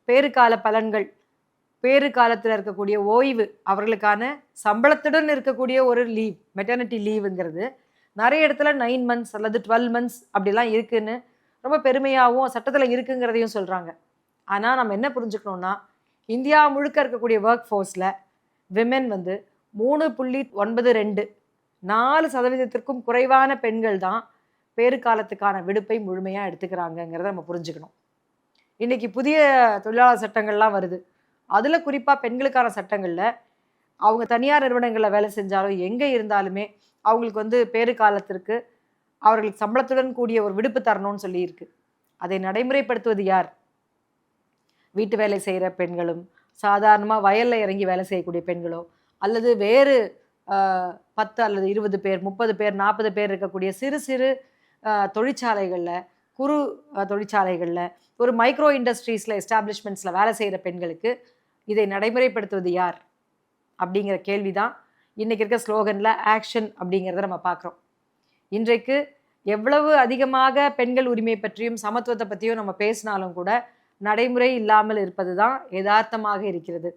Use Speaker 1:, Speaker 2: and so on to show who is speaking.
Speaker 1: பேறுகால பலன்கள், பேறு காலத்தில் இருக்கக்கூடிய ஓய்வு, அவர்களுக்கான சம்பளத்துடன் இருக்கக்கூடிய ஒரு லீவ், மெட்டர்னிட்டி லீவுங்கிறது நிறைய இடத்துல 9 மந்த்ஸ் அல்லது 12 மந்த்ஸ் அப்படிலாம் இருக்குன்னு ரொம்ப பெருமையாகவும் சட்டத்தில் இருக்குங்கிறதையும் சொல்கிறாங்க. ஆனால் நம்ம என்ன புரிஞ்சுக்கணும்னா, இந்தியா முழுக்க இருக்கக்கூடிய ஒர்க் ஃபோர்ஸில் விமென் வந்து 3.92 4% குறைவான பெண்கள் தான் பேறு காலத்துக்கான விடுப்பை முழுமையாக எடுத்துக்கிறாங்கங்கிறத நம்ம புரிஞ்சுக்கணும். இன்றைக்கி புதிய தொழிலாளர் சட்டங்கள்லாம் வருது. அதில் குறிப்பாக பெண்களுக்கான சட்டங்களில் அவங்க தனியார் நிறுவனங்களில் வேலை செஞ்சாலும் எங்கே இருந்தாலுமே அவங்களுக்கு வந்து பேறு காலத்திற்கு அவர்களுக்கு சம்பளத்துடன் கூடிய ஒரு விடுப்பு தரணும்னு சொல்லியிருக்கு. அதை நடைமுறைப்படுத்துவது யார்? வீட்டு வேலை செய்கிற பெண்களும், சாதாரணமாக வயலில் இறங்கி வேலை செய்யக்கூடிய பெண்களோ, அல்லது வேறு 10 அல்லது 20 பேர், 30 பேர், 40 பேர் இருக்கக்கூடிய சிறு சிறு தொழிற்சாலைகளில், குறு தொழிற்சாலைகளில், ஒரு மைக்ரோ இண்டஸ்ட்ரீஸில், எஸ்டாப்ளிஷ்மெண்ட்ஸில் வேலை செய்கிற பெண்களுக்கு இதை நடைமுறைப்படுத்துவது யார் அப்படிங்கிற கேள்வி தான் இன்றைக்கி இருக்க ஸ்லோகனில் ஆக்ஷன் அப்படிங்கிறத நம்ம பார்க்குறோம். இன்றைக்கு எவ்வளவு அதிகமாக பெண்கள் உரிமை பற்றியும் சமத்துவத்தை பற்றியும் நம்ம பேசினாலும் கூட நடைமுறை இல்லாமல் இருப்பது தான் யதார்த்தமாக இருக்கிறது.